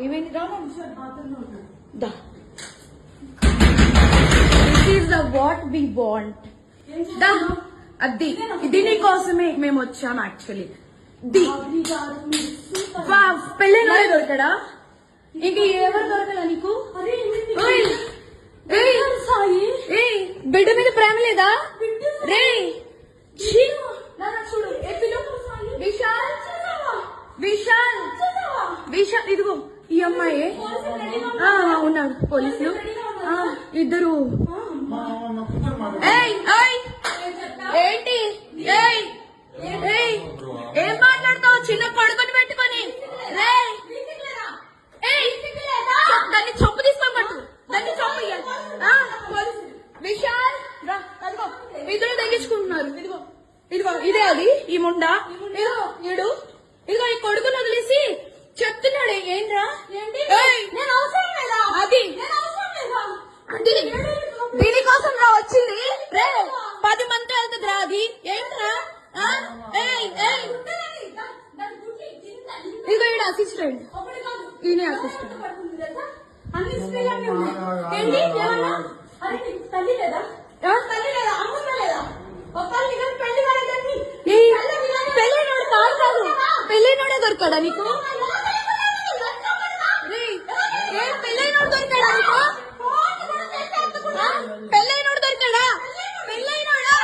ఏమైంది దా this is the what we want దా అది ఇది నీ కోసమే మేము వచ్చాం యాక్చువల్లీ పెళ్ళైన దొరకడా ఇంక ఎవరు దొరకదా నీకు బిడ్డ మీద ప్రేమ లేదా రే చూడు విశాల్ విశాల్ విశాల్ ఇదిగో ఈ అమ్మాయి ఉన్నాడు పోలీసులు ఇద్దరు ఏంటి ఏం మాట్లాడతావు చిన్న కొడుకుని పెట్టుకొని దాన్ని చొప్పు తీసుకోమట్టు దాన్ని చొప్పు విశాల్ అదిగో ఇద్దరు తగ్గించుకుంటున్నారు ఇదిగో ఇదిగో ఇదే అది ఈ ముండా ఇదిగో ఈడు ఇదిగో ఈ కొడుకుని వదిలేసి చెప్తున్నాడు ఏంట్రా అది దీనికోసం రా వచ్చింది రే 10 మంది వెళ్తుంది రా అది ఏంట్రా ఇదిగో ఈడ అసిస్టెంట్ ఈయన అసిస్టెంట్ పెళ్ళైనోడే దొరికాడా నీకు పెళ్ళైనోడు దొరికాడా నీకు పెళ్ళైనోడు దొరికాడా పెళ్ళైనోడా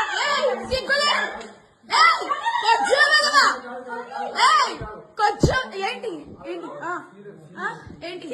సిగ్గులే కొంచెం ఏంటి ఏంటి ఏంటి